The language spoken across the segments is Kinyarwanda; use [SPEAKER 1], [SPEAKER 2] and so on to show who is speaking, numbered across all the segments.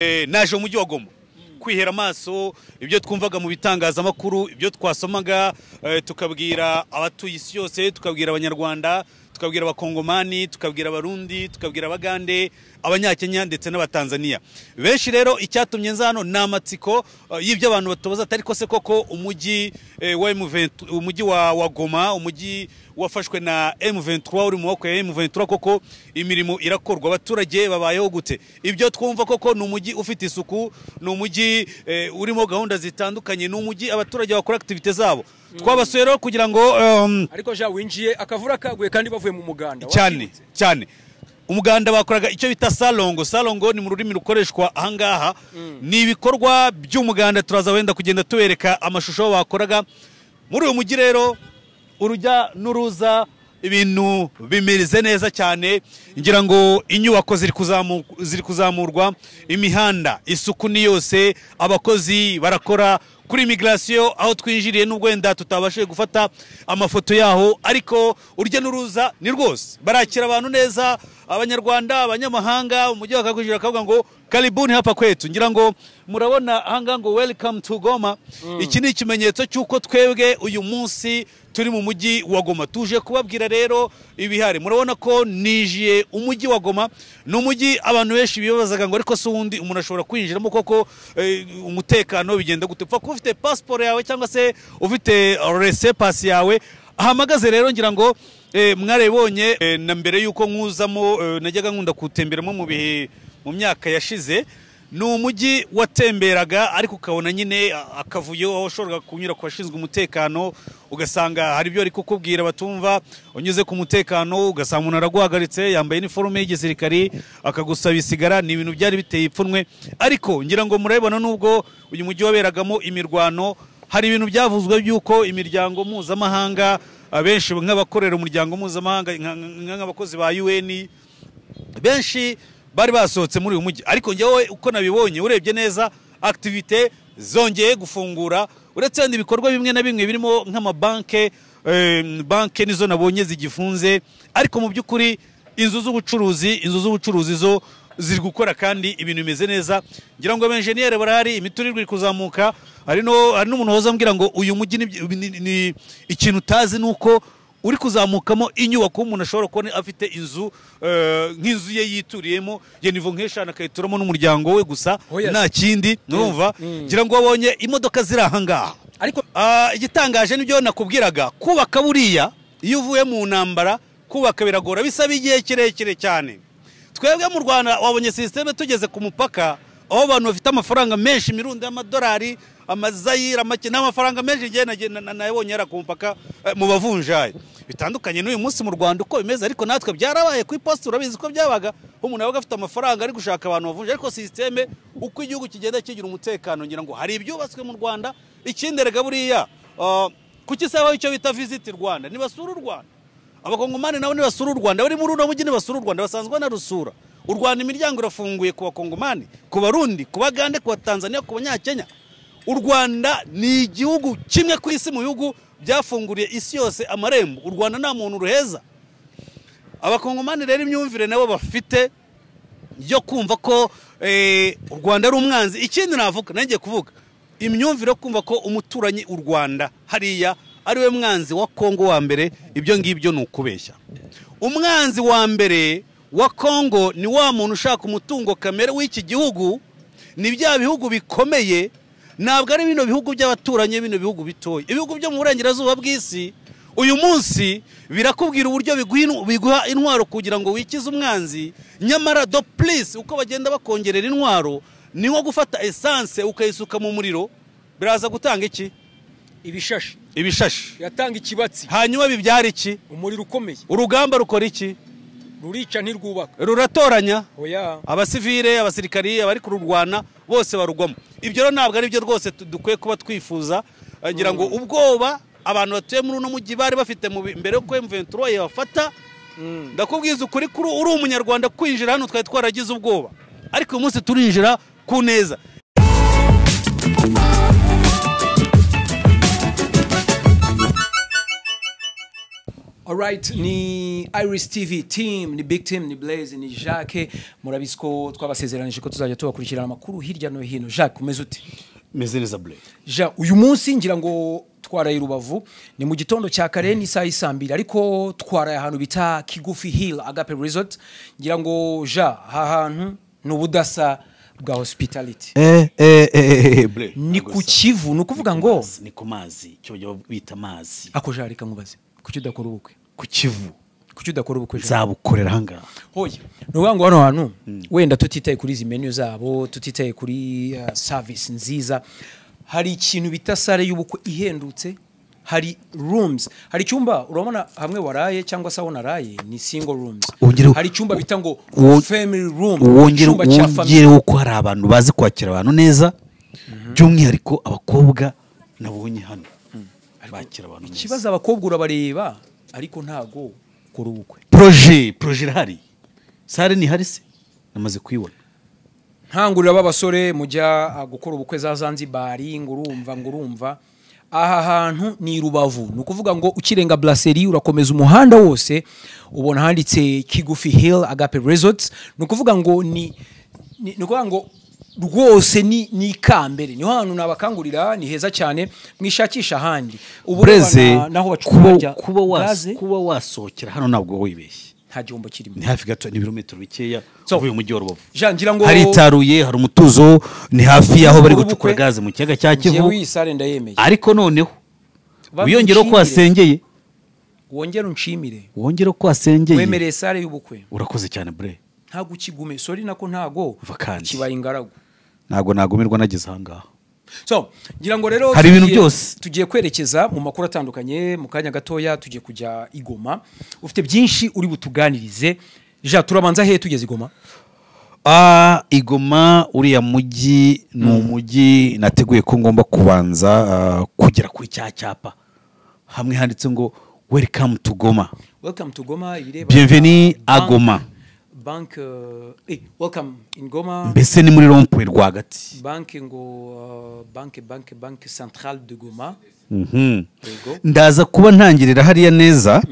[SPEAKER 1] naje mu mujyi wa Goma kwihera amaso ibyo twumvaga mu bitangazamakuru, ibyo twasomaga, tukabwira abatuye isi yose, tukabwira abanyarwanda, tukabwira abakongomani, tukabwira abarundi, tukabwira abagande, abanyakenya ndetse n'abatanzania. Benshi rero icyatumye nzano namatsiko y'ibyo abantu batobaza atari ko se koko umujyi wa Goma, umujyi wafashwe na M23 uri mu maboko ya M23 koko imirimo irakorwa, abaturage babayeho gute? Ibyo twumva koko ni umujyi ufite isuku, ni umujyi urimo gahunda zitandukanye, ni umujyi abaturage bakora activite zabo. Twabasuye rero kugira ngo
[SPEAKER 2] ariko ja winjiye akavura kaguye kandi bavuye mu muganda
[SPEAKER 1] cyane umuganda bakoraga icyo bita salongo ni mu rurimi rukoreshwa ahangaha. Ni ibikorwa by'umuganda, turaza wenda kugenda tubereka amashusho bakoraga muri uyu mujyi. Rero urujya n'uruza ibintu bimeze neza cyane, ngira ngo inyubako ziri kuzamurwa, imihanda isuku ni yose, abakozi barakora kuri immigration aho twinjiriye, n'ubwo wenda tutabashije gufata amafoto yaho, ariko urujya n'uruza ni rwose, barakira abantu neza, abanyarwanda, abanyamahanga. Umujyi wakagujira akavuga ngo karibuni hapa kwetu. Ngira ngo murabona ahanga ngo welcome to Goma. Iki ni ikimenyetso cy'uko twebwe uyu munsi turi mu mujyi wa Goma. Tuje kubabwira rero ibihari. Murabona ko nijiye umujyi wa Goma, n'umujyi abantu benshi bibazaga ngo ariko se ubundi umuntu ashobora kwinjiramo koko umutekano bigenda gute? Pfa kuba ufite passport yawe cyangwa se ufite laissez-passer yawe. Ahamagaze rero ngira ngo mwarebonye na mbere yuko nkuzamo najyaga nkunda kutemberamo mu myaka yashize. Ni umujyi watemberaga ariko ukabona nyine akavuyo, aho ushobora kunyura ku bashinzwe umutekano ugasanga hari ibyo ari kukubwira batumva, unyuze ku mutekano ugasanga umuntu araguhagaritse yambaye iniforume y'igisirikari akagusaba isigara. Ni ibintu byari biteye ipfunwe, ariko ngira ngo murabibona nubwo uyu mujyi waberagamo imirwano, hari ibintu byavuzwe by'uko imiryango mpuzamahanga, abenshi nk'abakorera umuryango mpuzamahanga nk'abakozi ba UN benshi bari basohotse muri uyu mujyi. Ariko njyewe uko nabibonye, urebye neza activite zongeye gufungura, uretse ibikorwa bimwe na bimwe birimo nk'amabanke, banke nizo nabonye zigifunze, ariko mu by'ukuri inzu z'ubucuruzi zo ziri gukora kandi ibintu bimeze neza. Ngira ngo abenjeniyeri barahari, imiturirwa iri kuzamuka. Hari n'umuntu hoza ambwira ngo uyu mujyi ni ikintu utazi, nuko uri kuzamukamo inyubako umuntu ashobora kubona afite inzu nk'inzu ye yituriyemo, ye nivo nk'eshanu akayituramo n'umuryango we gusa, nta kindi. Nurumva ngira ngo wabonye imodoka ziri ahangaha. Ariko igitangaje nibyo nakubwiraga, kubaka buriya iyo uvuye mu ntambara kubaka biragora, bisaba igihe kirekire cyane. Twebwe mu Rwanda wabonye systeme tugeze ku mupaka aho abantu bafite amafaranga menshi, mirundi y'amadolari, amazayira make n'amafaranga menshi. Nayibonye yara ku mupaka mu bavunjaye bitandukanye n'uyu munsi mu Rwanda uko bimeze, ariko natwe byarabaye ku iposita. Urabizi ko byabaga umuntu yabaga afite amafaranga ari gushaka abantu bavunja, ariko systeme uko igihugu kigenda kigira umutekano, ngira ngo hari ibyubatswe mu Rwanda. Ikindi rega buriya kuki sabaho icyo bita visit Rwanda, nibasura u Rwanda. Abakongomani nabo nibasura u Rwanda, bari muri uno mujyi nibasura u Rwanda, basanzwe banarusura u Rwanda. Imiryango irafunguye ku bakongomani, ku barundi, ku bagande, ku batanzania, ku banyakenya. U Rwanda ni igihugu kimwe ku isi mu bihugu byafunguriye isi yose amarembo. U Rwanda nta muntu ruheza. Abakongomani rero imyumvire nabo bafite yo kumva ko u Rwanda ari umwanzi. Ikindi navuga nanjye kuvuga imyumvire yo kumva ko umuturanyi u Rwanda hariya ari we mwanzi wa Kongo wa mbere, ibyo ngibyo ni ukubeshya. Umwanzi wa mbere wa Kongo ni wa muntu ushaka umutungo kamere w'iki gihugu, ni bya bihugu bikomeye, ntabwo ari bino bihugu by'abaturanyi, bino bihugu bitoya. Ibihugu byo mu burengerazuba bw'isi uyu munsi birakubwira uburyo biguha intwaro kugira ngo wikize umwanzi, nyamara do please uko bagenda bakongerera intwaro ni nko gufata essence ukayisuka mu muriro, biraza gutanga iki? Ibishashi
[SPEAKER 2] yatanga ikibatsi,
[SPEAKER 1] hanyuma bibyara iki?
[SPEAKER 2] Umuriro ukomeye. Urugamba
[SPEAKER 1] rukora iki?
[SPEAKER 2] Rurica ntirwubaka,
[SPEAKER 1] ruratoranya abasivile, abasirikari, abari kururwana bose barugwamo. Ibyo rero ntabwo ari byo rwose dukwiye kuba twifuza. Ngira ngo ubwoba abantu batuye muri uno mujyi bari bafite mbere yo M23 yabafata, ndakubwiza ukuri kuri uri umunyarwanda kwinjira hano twari twaragize ubwoba, ariko uyu munsi turinjira ku neza.
[SPEAKER 2] Alright, ni Iris TV team, ni Big Team, ni Blaze, ni Jacques. Murabizi ko twabasezeranije ko tuzajya tubakurikirana amakuru hirya no hino. Jacques, umeze ute?
[SPEAKER 1] Meze neza Blaze.
[SPEAKER 2] Uyu munsi ngira ngo twaraye Rubavu, ni mu gitondo cya kare ni saa 2 ariko twaraye ahantu bita Kigufi Hill Agape Resort. Ngira ngo ha hantu n'ubudasa bwa hospitality.
[SPEAKER 1] Blaze.
[SPEAKER 2] Ni ku Kivu, ni ukuvuga ngo
[SPEAKER 1] ni ku mazi, cyo byo bita mazi.
[SPEAKER 2] Ako jarika nkubaze. Kuki udakora ubukwe?
[SPEAKER 1] Ku Kivu.
[SPEAKER 2] Kuki udakora ubukwe?
[SPEAKER 1] Zabukorera hanga.
[SPEAKER 2] Hoya. Nuvuga ngo hano hantu wenda tutitaye kuri izi menu zabo, tutitaye kuri service nziza. Hari ikintu bita sale y'ubukwe ihendutse. Hari rooms, hari cyumba urabona hamwe waraye cyangwa se wonaraye ni single rooms. Hari cyumba bita ngo family room,
[SPEAKER 1] wongere uko hari abantu bazi kwakira abantu neza. By'umwihariko abakobwa nabonye hano. Bakira abantu neza.
[SPEAKER 2] Kibaza abakobwa urabareba ariko ntago kora ubukwe.
[SPEAKER 1] Projet hari. Sare ni hari se namaze kwibona.
[SPEAKER 2] Ntangurira babasore mujya gukora ubukwe za Zanzibar ngurumva aha hantu ni Rubavu, nukuvuga ngo ukirenga Brasserie urakomeza umuhanda wose ubona handitse Kigufi Hill Agape Resort, nukuvuga ngo nukuvuga ngo rwose ni kambere niho hantu nabakangurira, ni heza cyane mwishakisha handi
[SPEAKER 1] ubureze naho kuba wasohokera hano nabwo wibeshye,
[SPEAKER 2] nta gihombo kirimo,
[SPEAKER 1] ni hafi gato ni ibirometero bikeya uvuye mu Rubavu.
[SPEAKER 2] Ngira ngo
[SPEAKER 1] hari taruye, hari umutuzo, ni hafi yaho bari gucukura gaze mu kiyaga cya Kivu. Ariko noneho wiyongera ko wasengeye,
[SPEAKER 2] wongera unshimire,
[SPEAKER 1] wongera ko wasengeye,
[SPEAKER 2] wemereye sare y'ubukwe.
[SPEAKER 1] Urakoze cyane bre.
[SPEAKER 2] Ntago kigume, sorry nako ntago kibaye ingaragu,
[SPEAKER 1] ntago nagumirwa nageze hangaha.
[SPEAKER 2] Ngira ngo rero
[SPEAKER 1] hari ibintu byose
[SPEAKER 2] tugiye kwerekeza mu makuru atandukanye. Mu kanya gatoya tugiye kujya Igoma, ufite byinshi uri butuganirize. Turabanza he tugeze Igoma?
[SPEAKER 1] Igoma uriya mujyi ni umujyi nateguye ko ngomba kubanza kugera kuri cya cyapa hamwe handitse ngo welcome to Goma.
[SPEAKER 2] Welcome to Goma,
[SPEAKER 1] bienvenue à Goma.
[SPEAKER 2] Bank welcome in Goma.
[SPEAKER 1] Mbese ni muri rond-point rwagati.
[SPEAKER 2] Bank ngo bank centrale de Goma.
[SPEAKER 1] Ndaza kuba ntangirira hariya neza,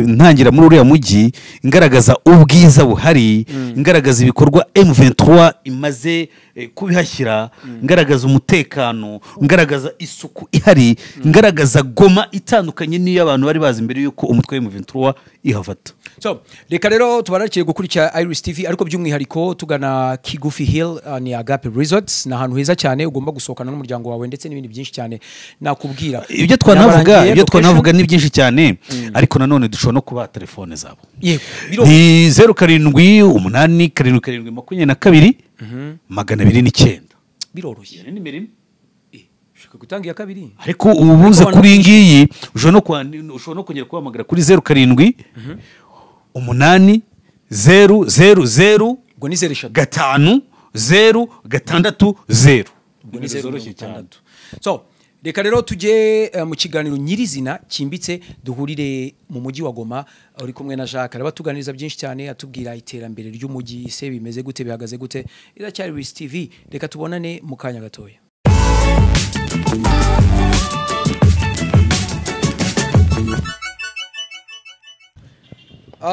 [SPEAKER 1] ntangira muri uriya mujyi ngaragaza ubwiza buhari, ngaragaza ibikorwa M23 imaze kubihashyira, ngaragaza umutekano, ngaragaza isuku ihari, ngaragaza Goma itandukanye niyo abantu bari bazi imbere yuko umutwe wa M23 ihafata.
[SPEAKER 2] Reka rero tubarakiye gukurikira Iris TV ariko by'umwihariko tugana Kigufi Hill ni Agape Resorts, na ahantu heza cyane ugomba gusohokana n'umuryango wawe ndetse n'ibindi byinshi cyane nakubwira.
[SPEAKER 1] Ibyo twanavuga ni byinshi cyane, ariko nanone dushobora no kuba telefone zabo. Ni 0788 222
[SPEAKER 2] biroroshye.
[SPEAKER 1] Ni nimero
[SPEAKER 2] shaka gutanga ya kabiri,
[SPEAKER 1] ariko ubuze kuri ngiyi ushobora no kongera kuhamagara kuri 07 8 000
[SPEAKER 2] ngo ni
[SPEAKER 1] 5 0 660.
[SPEAKER 2] Reka rero tujye mu kiganiro nyirizina kimbitse duhurire mu mujyi wa Goma. Uri kumwe na Jacques arabatuganiriza byinshi cyane, atubwira iterambere ry'umujyi se bimeze gute, bihagaze gute. Iracyari Iris TV, reka tubonane mu kanya gatoya.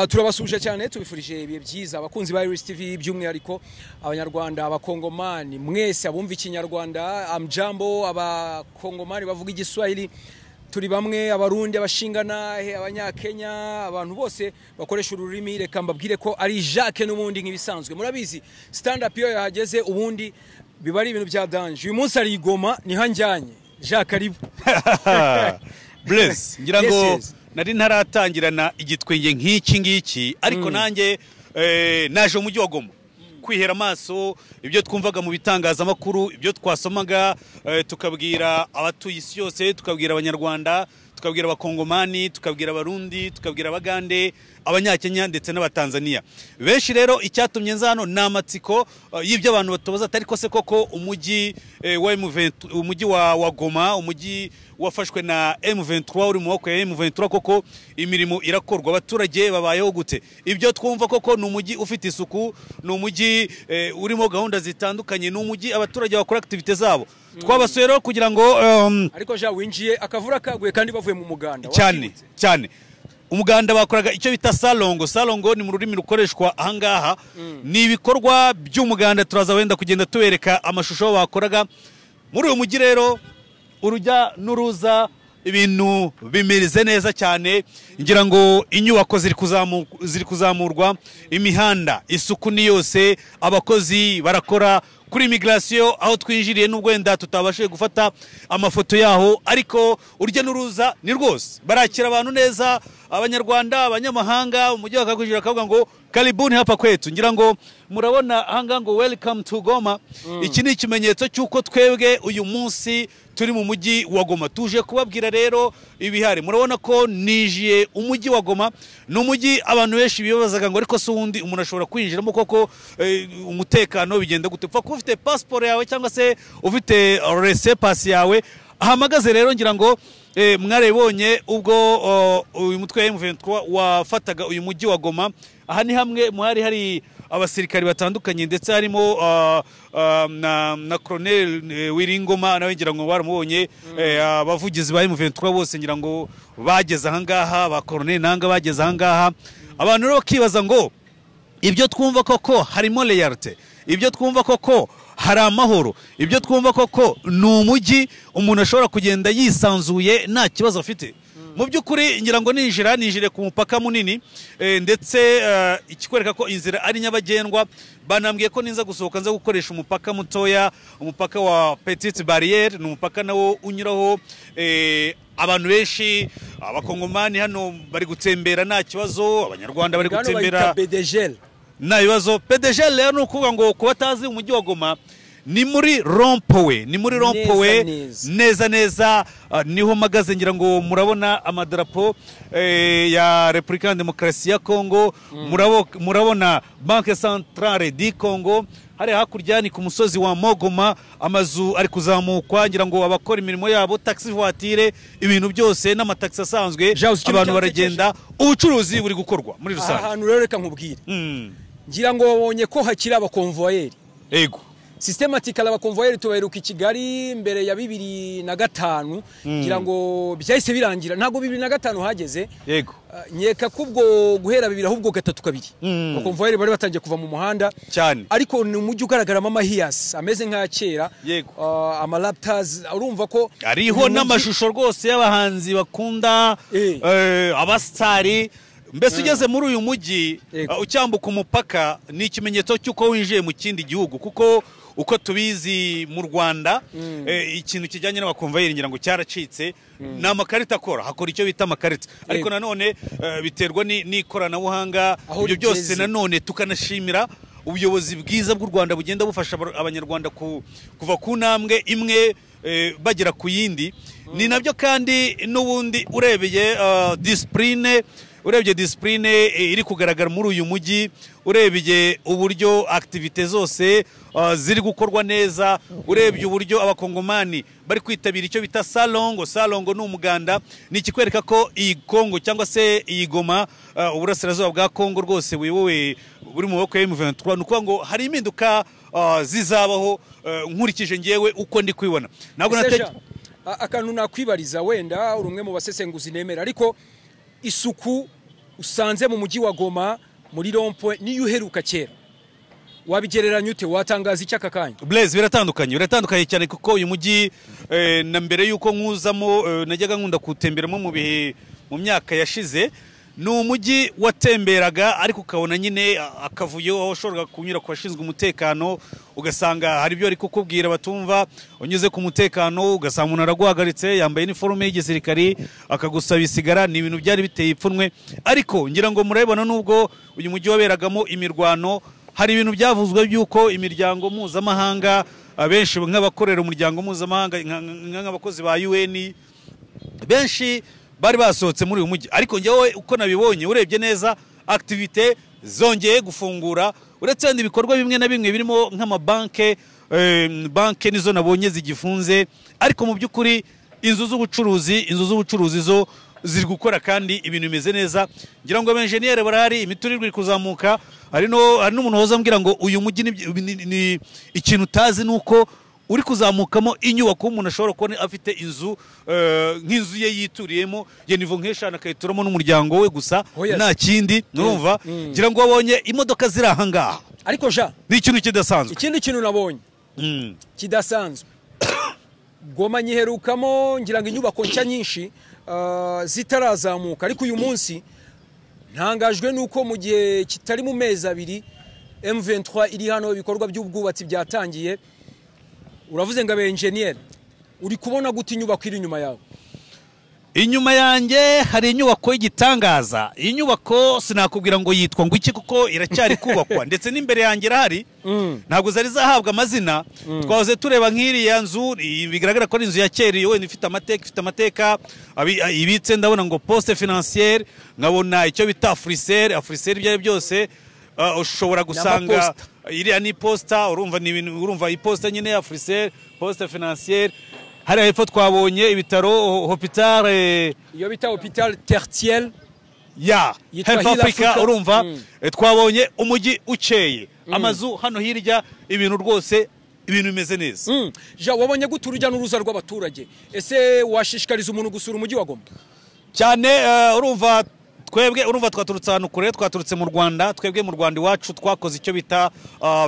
[SPEAKER 2] Turabasuje cyane, tubifurije ibihe byiza abakunzi ba Iris TV, by'umwihariko abanyarwanda, abakongomani mwese abumva ikinyarwanda, amjambo, abakongomani bavuga igiswahili, turi bamwe, abarundi, abashingana, abanyakenya, abantu bose bakoresha ururimi. Reka mbabwire ko ari Jacques n'ubundi nk'ibisanzwe. Murabizi stand up yo yahageze ubundi biba ari ibintu bya danger. Uyu munsi ari Igoma ni hanjyanye. Jacques aribu.
[SPEAKER 1] Blaze, ngira ngo nari ntaratangirana igitwenge nk'iki ngiki, ariko nanjye naje mu mujyi wa Goma kwihera amaso ibyo twumvaga mu bitangazamakuru, ibyo twasomaga, tukabwira abatuye isi yose, tukabwira abanyarwanda, tukabwira abakongomani, tukabwira abarundi, tukabwira abagande, abanyakenya ndetse n'abatanzania. Benshi rero icyatumye nza hano n'amatsiko y'ibyo abantu batobaza, atari ko se koko umujyi wa M23, umujyi wa Goma, umujyi wafashwe na M23 uri mu maboko ya M23, koko imirimo irakorwa, abaturage babayeho gute? Ibyo twumva koko ni umujyi ufite isuku, ni umujyi urimo gahunda zitandukanye, ni umujyi abaturage bakora activite zabo. Twabasuye rero kugira ngo
[SPEAKER 2] ariko winjiye akavura kaguye kandi bavuye mu muganda
[SPEAKER 1] cyane. umuganda bakoraga icyo bita salongo. Salongo ni mu rurimi rukoreshwa ahangaha, ni ibikorwa by'umuganda. Turaza wenda kugenda tubereka amashusho bakoraga muri uyu mujyi. Rero urujya n'uruza, ibintu bimeze neza cyane, ngira ngo inyubako ziri kuzamurwa, imihanda isuku ni yose, abakozi barakora kuri immigration aho twinjiriye, n'ubwo wenda tutabashije gufata amafoto yaho, ariko urujya n'uruza ni rwose, barakira abantu neza, abanyarwanda, abanyamahanga. Umujyi wakagujira akavuga ngo karibuni hapa kwetu. Ngira ngo murabona ahanga ngo welcome to Goma. Iki ni ikimenyetso cy'uko twebwe uyu munsi turi mu mujyi wa Goma. Tuje kubabwira rero ibihari. Murabona ko nijiye umujyi wa Goma. Ni umujyi abantu benshi bibazaga ngo ariko se ubundi umuntu ashobora kwinjiramo koko umutekano bigenda gute? Upfa kuba ufite passport yawe cyangwa se ufite laissez-passer yawe. Ahamagaze rero ngira ngo mwarebonye ubwo uyu mutwe wa M23 wafataga uyu mujyi wa Goma. Aha ni hamwe muhari hari abasirikari batandukanye, ndetse harimo na Colonel Wiringoma, nawe ngira ngo baramubonye. Abavugizi ba M23 bose ngira ngo bageze ahangaha, ba Colonel nanga bageze ahangaha. Abantu rero bakibaza ngo ibyo twumva koko harimo loyalty, ibyo twumva koko hari amahoro, ibyo twumva koko ni umujyi umuntu ashobora kugenda yisanzuye nta kibazo afite. Mu by'ukuri ngira ngo ninjire ku mupaka munini, ndetse ikikwereka ko inzira ari nyabagendwa. Banambwiye ko ninza gusohoka nza gukoresha umupaka mutoya, umupaka wa Petite Barriere. Ni umupaka nawo unyuraho abantu benshi, abakongomani hano bari gutembera nta kibazo, abanyarwanda bari gutembera nta bibazo. PDG rero ni ukuvuga ngo kuba atazi umujyi wa Goma, ni muri rompowe, neza niho magaze. Ngira ngo murabona amadarapo ya Republika Demokarasi ya Congo, murabona Banque Centrale du Congo. Hari hakurya ni ku musozi wa Mogoma, amazu ari kuzamukwa, ngira ngo abakora imirimo yabo, taxi voiture, ibintu byose n'amataxi asanzwe, abantu baragenda, ubucuruzi buri gukorwa muri rusange.
[SPEAKER 2] Ahantu rero reka nkubwire, ngira ngo babonye ko hakiri abakonvoyeri.
[SPEAKER 1] Yego,
[SPEAKER 2] systematically abakonvoyeri tubaheruka i Kigali mbere ya 2005. Ngira ngo byahise birangira, ntago 2005 hageze.
[SPEAKER 1] Yego,
[SPEAKER 2] nyeka kubwo guhera 2000 ahubwo 3-2 abakonvoyeri bari batangiye kuva mu muhanda
[SPEAKER 1] cyane.
[SPEAKER 2] Ariko ni umujyi ugaragaramo amahiyas ameze nka kera.
[SPEAKER 1] Yego,
[SPEAKER 2] amalaptors, urumva ko
[SPEAKER 1] ariho n'amashusho rwose y'abahanzi bakunda, abastari. Mbese ugeze muri uyu mujyi ucyambuka umupaka, ni ikimenyetso cy'uko winjiye mu kindi gihugu, kuko uko tubizi mu Rwanda ikintu kijyanye n'abakonvoyeri ngira ngo cyaracitse. Ni amakarita akora, hakora icyo bita amakarita, ariko nanone biterwa n'ikoranabuhanga. Ibyo byose nanone tukanashimira ubuyobozi bwiza bw'u Rwanda bugenda bufasha abanyarwanda kuva ku ntambwe imwe bagera ku yindi. Ni nabyo kandi n'ubundi urebeye discipline iri kugaragara muri uyu mujyi, urebye uburyo activite zose ziri gukorwa neza, urebye uburyo abakongomani bari kwitabira icyo bita salongo. Salongo ni umuganda, ni ikikwereka ko iyi Kongo cyangwa se iyi Goma, uburasirazuba bwa Kongo rwose wiwowe buri mu maboko ya M23. Ni ukuvuga ngo hari impinduka zizabaho, nkurikije ngewe uko ndi kwibona. Ntabwo
[SPEAKER 2] akantu nakwibariza, wenda uri umwe mu basesenguzi nemera, ariko isuku usanze mu mujyi wa Goma muri rompoint niyo uheruka kera, wabigereranya ute? Watangaza iki aka kanya?
[SPEAKER 1] Blaze, biratandukanye cyane, kuko uyu mujyi na mbere yuko nkuzamo najyaga nkunda kutemberamo mu myaka yashize. Ni umujyi watemberaga ariko ukabona nyine akavuyo, aho ushobora kunyura ku bashinzwe umutekano ugasanga hari ibyo ari kukubwira batumva. Unyuze ku mutekano ugasanga umuntu araguhagaritse yambaye iniforume y'igisirikari akagusaba isigara. Ni ibintu byari biteye ipfunwe, ariko ngira ngo murabibona nubwo uyu mujyi waberagamo imirwano, hari ibintu byavuzwe by'uko imiryango mpuzamahanga, abenshi nk'abakorera umuryango mpuzamahanga nk'abakozi ba UN benshi bari basohotse muri uyu mujyi. Ariko njyewe uko nabibonye, urebye neza activite zongeye gufungura, uretse ibikorwa bimwe na bimwe birimo nk'amabanke, banke nizo nabonye zigifunze, ariko mu by'ukuri inzu z'ubucuruzi zo ziri gukora kandi ibintu bimeze neza. Ngira ngo abenjeniyeri barahari, imiturirwa iri kuzamuka. Hari n'umuntu woza ambwira ngo uyu mujyi ni ikintu utazi nuko uri kuzamukamo inyubako umuntu ashobora kubona afite inzu nk'inzu ye yituriyemo ya nivo nk'eshanu akayituramo n'umuryango we gusa nta kindi urumva ngira ngo wabonye imodoka ziri aha ngaha
[SPEAKER 2] ariko ja
[SPEAKER 1] ni ikintu kidasanzwe.
[SPEAKER 2] ikindi kintu nabonye kidasanzwe Goma nyiherukamo ngira ngo inyubako nshya nyinshi zitarazamuka, ariko uyu munsi ntangajwe nuko mu gihe kitari mu mezi abiri M23 iri hano, ibikorwa by'ubwubatsi byatangiye. Uravuze ngo abe engineer, uri kubona gute inyubako iri inyuma yawe?
[SPEAKER 1] Inyuma yanjye hari inyubako y'igitangaza. Iyi nyubako sinakubwira ngo yitwa ngo iki kuko iracyari kubakwa, ndetse n'imbere yanjye irahari ntabwo zari zahabwa amazina. Twahoze tureba nk'iriya nzu bigaragara ko ari inzu ya kera wenda ifite amateka ibitse, ndabona ngo poste financière, nkabona icyo bita Africell ibyo byose ushobora gusanga iriya ni posta, urumva iposta nyine ya Africell poste financière. Hari hepfo twabonye ibitaro hopital
[SPEAKER 2] iyo bita hopital tertiel
[SPEAKER 1] ya Health Africa, urumva twabonye umujyi ukeye, amazu hano hirya, ibintu rwose ibintu bimeze neza.
[SPEAKER 2] Ja wabonye gute urujya n'uruza rw'abaturage? Ese washishikariza umuntu gusura umujyi wa Goma?
[SPEAKER 1] Cyane urumva twaturutse ahantu kure, twaturutse mu Rwanda, twebwe mu Rwanda iwacu twakoze icyo bita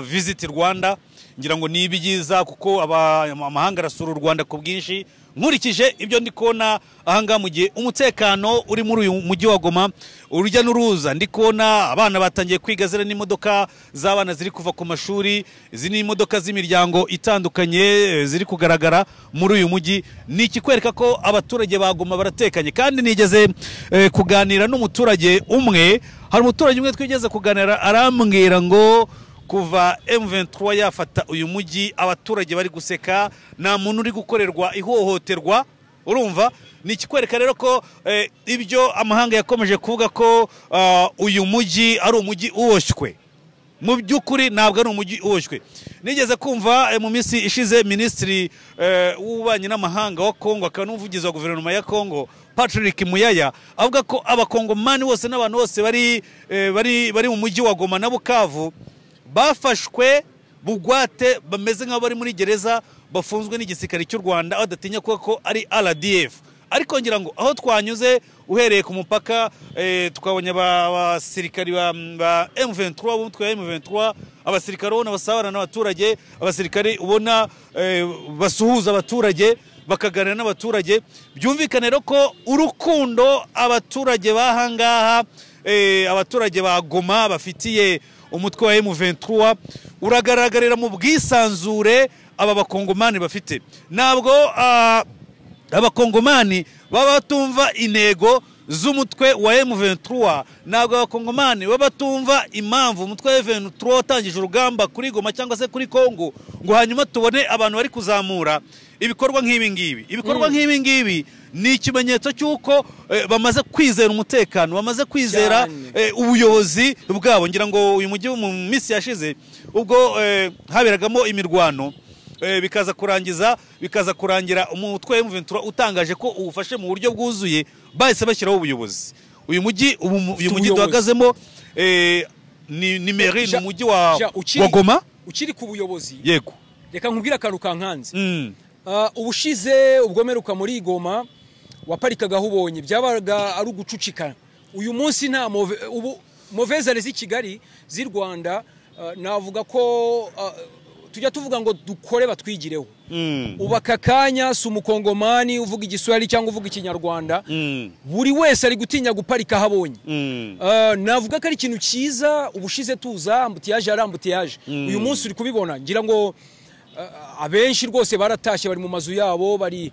[SPEAKER 1] visit Rwanda. Ngira ngo ni byiza kuko amahanga arasura u Rwanda ku bwinshi. Nkurikije ibyo ndi kubona ahanga mu gihe umutekano uri muri uyu mujyi wa Goma, urujya n'uruza ndi kubona abana batangiye kwiga, zira n'imodoka z'abana ziri kuva ku mashuri, izi ni imodoka z'imiryango itandukanye ziri kugaragara muri uyu mujyi. Ni ikikwereka ko abaturage ba Goma baratekanye. Kandi nigeze kuganira n'umuturage umwe, hari umuturage umwe twigeze kuganira arambwira ngo kuva M23 yafata uyu mujyi abaturage bari guseka, nta muntu uri gukorerwa ihohoterwa. Urumva ni ikikwereka rero ko ibyo amahanga yakomeje kuvuga ko uyu mujyi ari umujyi uwoshywe, mu by'ukuri ntabwo ari umujyi uwoshywe. Nigeze kumva mu minsi ishize Minisitiri w'ububanyi n'amahanga wa Kongo akaba n'umuvugizi wa guverinoma ya Kongo Patrick Muyaya avuga ko abakongomani bose n'abantu bose bari mu mujyi wa Goma na Bukavu bafashwe bugwate, bameze nk'abo bari muri gereza, bafunzwe n'igisirikare cy'u Rwanda, badatinya kuko ko ari RDF. Ariko ngira ngo aho twanyuze uhereye ku mupaka twabonye abasirikari ba M23, umutwe wa M23, abasirikare ubona basabana n'abaturage, abasirikare ubona basuhuza abaturage, bakaganira n'abaturage. Byumvikane rero ko urukundo abaturage bahangaha, abaturage ba Goma bafitiye umutwe wa M23 uragaragarira mu bwisanzure aba bakongomani bafite. Ntabwo abakongomani baba batumva intego z'umutwe wa M23, ntabwo abakongomani baba batumva impamvu umutwe wa M23 watangije urugamba kuri Goma cyangwa se kuri Kongo ngo hanyuma tubone abantu bari kuzamura ibikorwa nk'ibi ngibi. Ibikorwa nk'ibi ngibi ni ikimenyetso cy'uko bamaze kwizera umutekano, bamaze kwizera ubuyobozi bwabo. Ngira ngo uyu mujyi mu minsi yashize ubwo haberagamo imirwano bikaza kurangira umutwe wa M23 utangaje ko ubufashe mu buryo bwuzuye, bahise bashyiraho ubuyobozi. Uyu mujyi duhagazemo ni mairie, ni umujyi wa Goma.
[SPEAKER 2] Ukiri ku buyobozi,
[SPEAKER 1] yego,
[SPEAKER 2] reka nkubwira akantu kankanze. Ubushize ubwo meruka muri Goma waparikagaho ubonye byabaga ari ugucucika. Uyu munsi nta movezare z'i Kigali z'i Rwanda, navuga ko tujya tuvuga ngo dukore batwigireho. Ubaka kanya si umukongomani uvuga igiswahili cyangwa uvuga ikinyarwanda, buri wese ari gutinya guparika habonye. Navuga ko ari ikintu cyiza. Ubushize tuza ambutiyaje ari ambutiyaje, uyu munsi uri kubibona. Ngira ngo abenshi rwose baratashye, bari mu mazu yabo, bari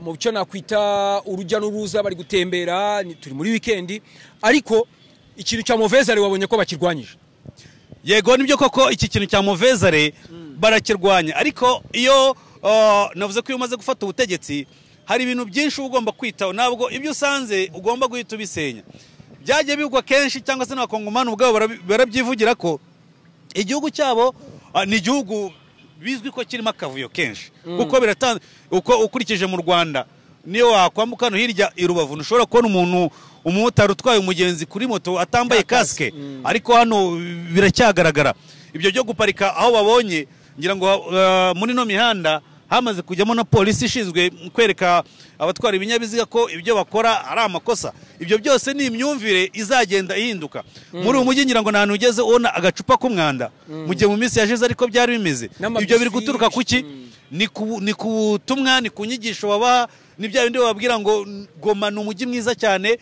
[SPEAKER 2] mu cyo nakwita urujya n'uruza, bari gutembera, turi muri weekend. Ariko ikintu cya movezare wabonye ko bakirwanyije.
[SPEAKER 1] Yego, nibyo koko iki kintu cya movezare barakirwanya, ariko iyo navuze ko iyo umaze gufata ubutegetsi hari ibintu byinshi ugomba kwitaho. Ntabwo ibyo usanze ugomba guhita ubisenya. Byagiye bigwa kenshi, cyangwa se n'abakongomani ubwabo barabyivugira ko igihugu cyabo ni igihugu bizwi ko kirimo akavuyo kenshi, kuko uko ukurikije mu Rwanda niyo wakwambuka hano hirya i Rubavu ntushobora kubona umumotari utwaye umugenzi kuri moto atambaye kasike, ariko hano biracyagaragara. Ibyo byo guparika aho babonye ngira ngo muri no mihanda hamaze kujyamo na polisi ishinzwe kwereka abatwara ibinyabiziga ko ibyo bakora ari amakosa. Ibyo byose ni imyumvire izagenda ihinduka. Muri uyu mujyi ngira ngo nta hantu ugeze ubona agacupa k'umwanda mu gihe mu minsi yashize ariko byari bimeze. Ibyo biri guturuka kuki? Ni ku butumwa, ni ku nyigisho babaha, ni bya bindi bababwira ngo Goma ni umujyi mwiza cyane,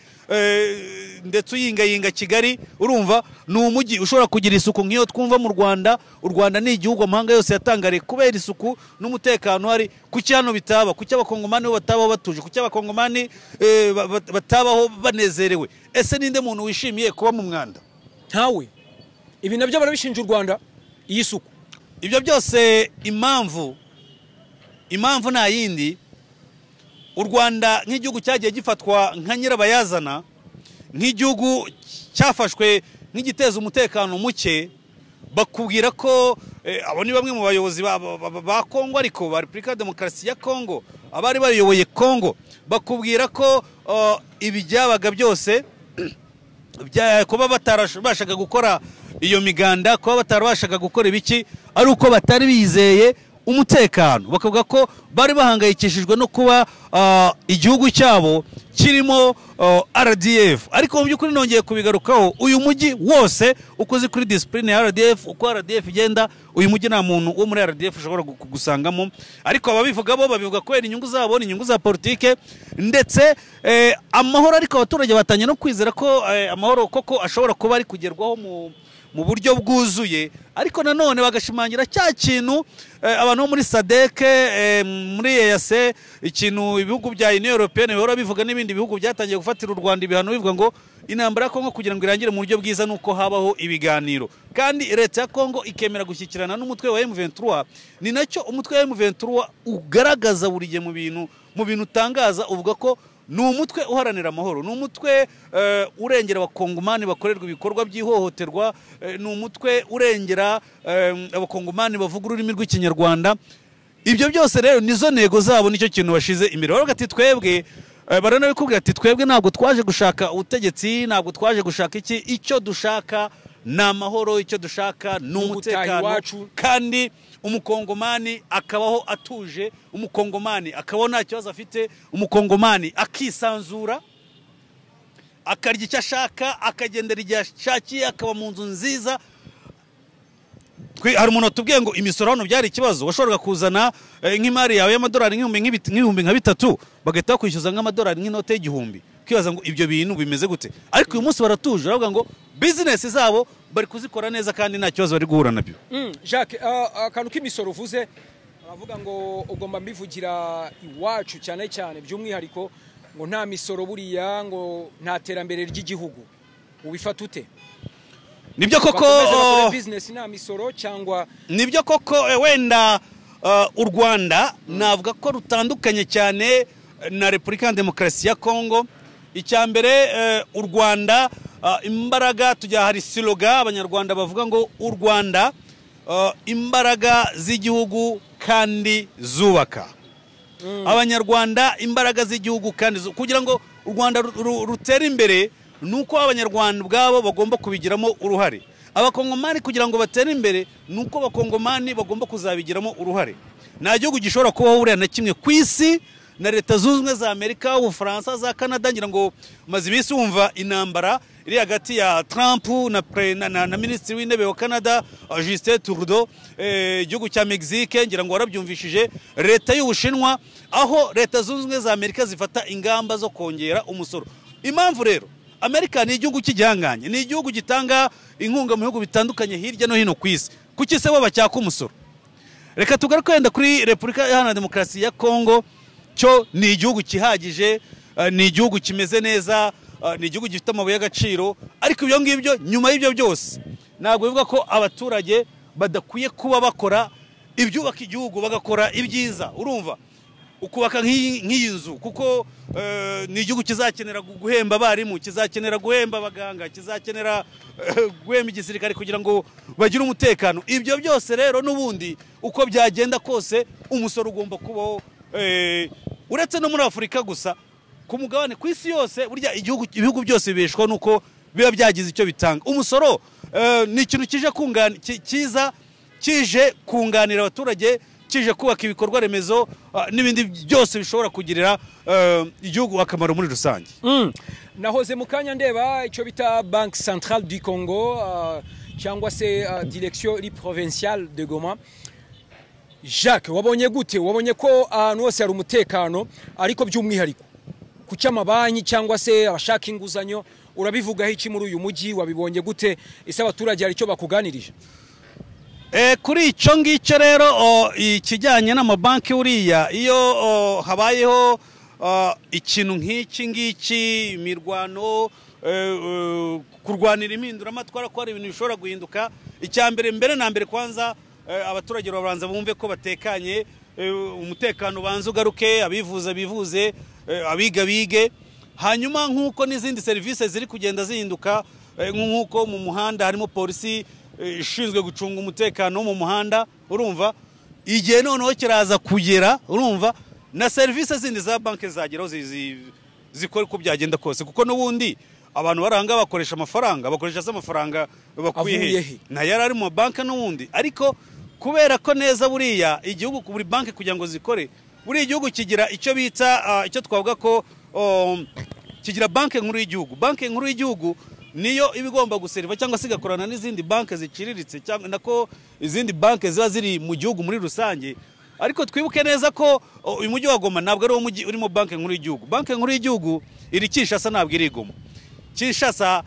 [SPEAKER 1] ndetse uyingayinga Kigali, urumva ni umujyi ushobora kugira isuku nk'iyo twumva mu Rwanda. U Rwanda ni igihugu amahanga yose yatangariye kubera isuku n'umutekano hari. Kuki hano bitaba? Kuki abakongomani bo batabaho batuje? Kuki abakongomani batabaho banezerewe? Ese ninde muntu wishimiye kuba mu mwanda?
[SPEAKER 2] Ntawe. Ibi nabyo barabishinja u Rwanda iyi suku.
[SPEAKER 1] Ibyo byose impamvu nta yindi. U Rwanda nk'igihugu cyagiye gifatwa nka nyirabayazana, nk'igihugu cyafashwe nk'igiteza umutekano muke. Bakubwira ko abo ni bamwe mu bayobozi ba Kongo, ariko ba Repubulika ya Demokarasi ya Kongo, abari bayoboye Kongo, bakubwira ko ibi byabaga byose kuba batarabashaga gukora iyo miganda, kuba batarabashaga gukora ibiki, ari uko batari bizeye umutekano. Bakavuga ko bari bahangayikishijwe no kuba igihugu cyabo kirimo RDF. Ariko mu by'ukuri nongeye kubigarukaho, uyu mujyi wose ukoze kuri discipline ya RDF, uko RDF igenda, uyu mujyi nta muntu wo muri RDF ushobora kugusangamo. Ariko ababivuga bo babivuga ko inyungu zabo ni inyungu za politike ndetse amahoro. Ariko abaturage batangiye no kwizera ko amahoro koko ashobora kuba ari kugerwaho mu buryo bwuzuye. Ariko nanone bagashimangira cya kintu abantu bo muri SADC, muri EAC, ikintu ibihugu bya Union Européenne bihora bivuga, n'ibindi bihugu byatangiye gufatira u Rwanda ibihano bivuga ngo intambara ya Kongo kugira ngo irangire mu buryo bwiza nuko habaho ibiganiro. Kandi leta ya Kongo ikemera gushyikirana n'umutwe wa M23. Ni nacyo umutwe wa M23 ugaragaza buri gihe mu bintu utangaza, uvuga ko ni umutwe uharanira amahoro, ni umutwe urengera abakongomani bakorerwa ibikorwa by'ihohoterwa, ni umutwe urengera abakongomani bavuga ururimi rw'ikinyarwanda. Ibyo byose rero nizo ntego zabo, nicyo kintu bashize imbere. Baravuga ati twebwe, baranabikubwira ati twebwe ntabwo twaje gushaka ubutegetsi, ntabwo twaje gushaka iki, icyo dushaka ni amahoro, icyo dushaka ni umutekano. Kandi umukongomani akabaho atuje, umukongomani akabaho nta kibazo afite, umukongomani akisanzura, akarya icyo ashaka, akagendera igihe ashakiye, akaba mu nzu nziza. Hari umuntu watubwiye ngo imisoro hano byari ikibazo, washoboraga kuzana nk'imari yawe y'amadolari nk'ibihumbi nka 3 bagahita bakwishyuza nk'amadolari nk'inote y'igihumbi. Kwibaza ngo ibyo bintu bimeze gute? Ariko uyu munsi baratuje, baravuga ngo business zabo bari kuzikora neza kandi nta kibazo bari guhura nabyo.
[SPEAKER 2] Jacques, akantu k'imisoro uvuze, baravuga ngo ugomba mbivugira iwacu cyane cyane by'umwihariko, ngo nta misoro buriya ngo nta terambere ry'igihugu. Ubifata ute?
[SPEAKER 1] Nibyo koko
[SPEAKER 2] business nta misoro cyangwa
[SPEAKER 1] nibyo koko wenda u Rwanda navuga ko rutandukanye cyane na Repubulika ya Demokarasi ya Kongo. Icyambere u Rwanda imbaraga tujya, hari slogan abanyarwanda bavuga ngo u Rwanda imbaraga z'igihugu kandi zubaka. Abanyarwanda imbaraga z'igihugu kandi kugira ngo u Rwanda rutere imbere nuko abanyarwanda ubwabo bagomba kubigiramo uruhare. Abakongomani kugira ngo batere imbere nuko abakongomani bagomba kuzabigiramo uruhare. Nta gihugu gishobora kubaho buriya na kimwe ku isi na Leta Zunze Ubumwe za Amerika, Ubufaransa, za Canada. Ngira ngo maze iminsi wumva intambara iri hagati ya Trump na Minisitiri w'Intebe wa Canada Justin Trudeau, igihugu cya Mexique. Ngira ngo warabyumvishije leta y'Ubushinwa, aho Leta Zunze Ubumwe za Amerika zifata ingamba zo kongera umusoro. Impamvu rero, Amerika ni igihugu cy'igihanganye, ni igihugu gitanga inkunga mu bihugu bitandukanye hirya no hino ku isi. Kuki se bo bacyaka umusoro? Reka tugaruke wenda kuri Repubulika Iharanira Demokarasi ya Kongo. Cyo ni igihugu kihagije, ni igihugu kimeze neza, ni igihugu gifite amabuye y'agaciro. Ariko ibyo ngibyo, nyuma y'ibyo byose, ntabwo bivuga ko abaturage badakwiye kuba bakora ibyubaka igihugu, bagakora ibyiza. Urumva, ukubaka nk'iyi nzu, kuko ni igihugu kizakenera guhemba abarimu, kizakenera guhemba abaganga, kizakenera guhemba igisirikare kugira ngo bagire umutekano. Ibyo byose rero n'ubundi uko byagenda kose umusoro ugomba kubaho, uretse no muri Afurika gusa, ku mugabane, ku isi yose. Burya ibihugu byose bibeshwa nuko biba byagize icyo bitanga. Umusoro ni ikintu kije kiza kije kunganira abaturage, kije kubaka ibikorwa remezo n'ibindi byose bishobora kugirira igihugu akamaro muri rusange.
[SPEAKER 2] Nahoze mu kanya ndeba icyo bita Banque Centrale du Congo cyangwa se Direction Provinciale de Goma. Jacques, wabonye gute? Wabonye ko ahantu hose hari umutekano, ariko by'umwihariko ku cy'amabanki cyangwa se abashaka inguzanyo, urabivugaho iki muri uyu mujyi? Wabibonye gute? Ese abaturage hari icyo bakuganirije?
[SPEAKER 1] Kuri icyo ngicyo rero ikijyanye n'amabanki uriya, iyo habayeho ikintu nk'iki ngiki, imirwano, kurwanira impinduramatwara, ko hari ibintu bishobora guhinduka, icya mbere na mbere kwanza abaturage babanza bumve ko batekanye, umutekano ubanza ugaruke, abivuza bivuze, abiga bige, hanyuma nk'uko n'izindi serivisi ziri kugenda zihinduka, nk'uko mu muhanda harimo polisi ishinzwe gucunga umutekano wo mu muhanda, urumva igihe noneho kiraza kugera, urumva na serivisi zindi za banki zageraho zikora uko byagenda kose, kuko n'ubundi abantu baranga bakoresha amafaranga, bakoresha amafaranga bakuye na yari ari mu banki n'ubundi, ariko kubera ko neza buriya igihugu ku buri banki kugira ngo zikore, buri igihugu kigira icyo bita icyo twavuga ko kigira banki nkuru y'igihugu. Banki nkuru y'igihugu niyo ibigomba guseriva cyangwa se igakorana n'izindi banki ziciriritse, cyangwa nako izindi banki ziba ziri mu gihugu muri rusange. Ariko twibuke neza ko uyu mujyi wa Goma ntabwo ari wo mujyi urimo banki nkuru y'igihugu. Banki nkuru y'igihugu iri Kinshasa, ntabwo iri Goma. Kinshasa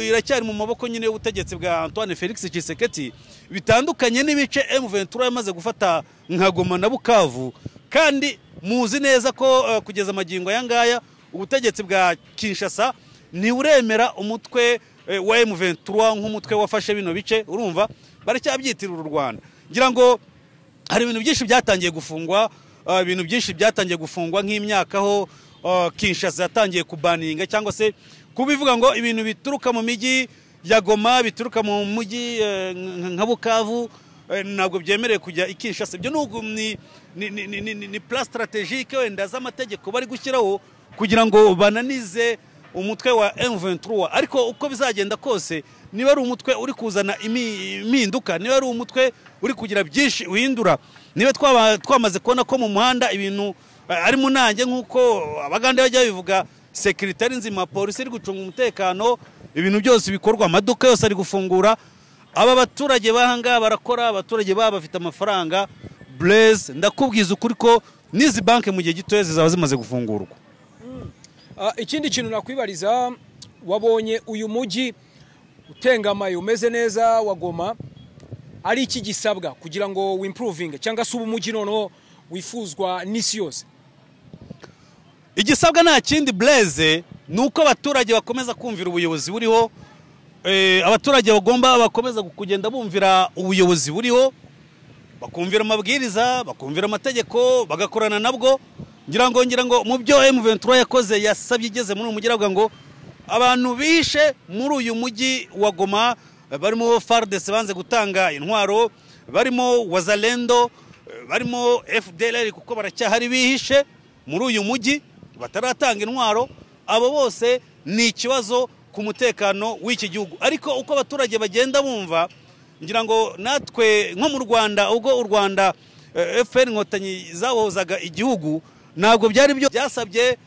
[SPEAKER 1] iracyari mu maboko nyine y'ubutegetsi bwa Antoine Felix Tshisekedi, bitandukanye n'ibice M23 yamaze gufata nka Goma na Bukavu. Kandi muzi neza ko kugeza amagingo yangaya ubutegetsi bwa Kinshasa ni uremera umutwe wa M23 nk'umutwe wafashe bino bice, urumva baracyabyitirira u Rwanda. Ngira ngo hari ibintu byinshi byatangiye gufungwa, ibintu byinshi byatangiye gufungwa nk'imyaka aho Kinshasa yatangiye kubaninga cyangwa se kubivuga ngo ibintu bituruka mu mijyi ya Goma, bituruka mu mujyi nka Bukavu ntabwo byemerewe kujya i Kinshasa. Ibyo ni plan strategique wenda z'amategeko bari gushyiraho kugira ngo bananize umutwe wa M23. Ariko uko bizagenda kose, niba ari umutwe uri kuzana impinduka, niba ari umutwe uri kugira byinshi uhindura, niba twamaze kubona ko mu muhanda ibintu ari munange nk'uko abagande bajya bivuga, sekretari nzima, polisi iri gucunga umutekano, ibintu byose bikorwa, amaduka yose ari gufungura, aba baturage bahanga barakora, abaturage baba bafite amafaranga. Blaise, ndakubwiza ukuri ko n'izi banki mu gihe gitoya zizaba zimaze gufungurwa.
[SPEAKER 2] Ikindi kintu nakwibariza, wabonye uyu mujyi utengamaye umeze neza wa Goma, ari iki gisabwa kugira ngo wimprovinge cyangwa se ubu mujyi noneho wifuzwa n'isi yose?
[SPEAKER 1] Igisabwa nta kindi Blaise, nuko abaturage bakomeza kumvira ubuyobozi buriho, abaturage bakomeza kugenda bumvira ubuyobozi buriho, bakumvira amabwiriza, bakumvira amategeko, bagakorana nabwo. Ngira ngo mu byo M23 yakoze yasabye igeze muri umujyi, avuga ngo abantu bishe muri uyu mujyi wa Goma barimo FARDC banze gutanga intwaro, barimo Wazalendo, barimo FDLR kuko baracyahari bihishe muri uyu mujyi bataratanga intwaro. Abo bose ni ikibazo ku mutekano w'iki gihugu. Ariko uko abaturage bagenda bumva, ngira ngo natwe nko mu Rwanda, ubwo u Rwanda FPR inkotanyi zabozaga igihugu, ntabwo byari byo byasabye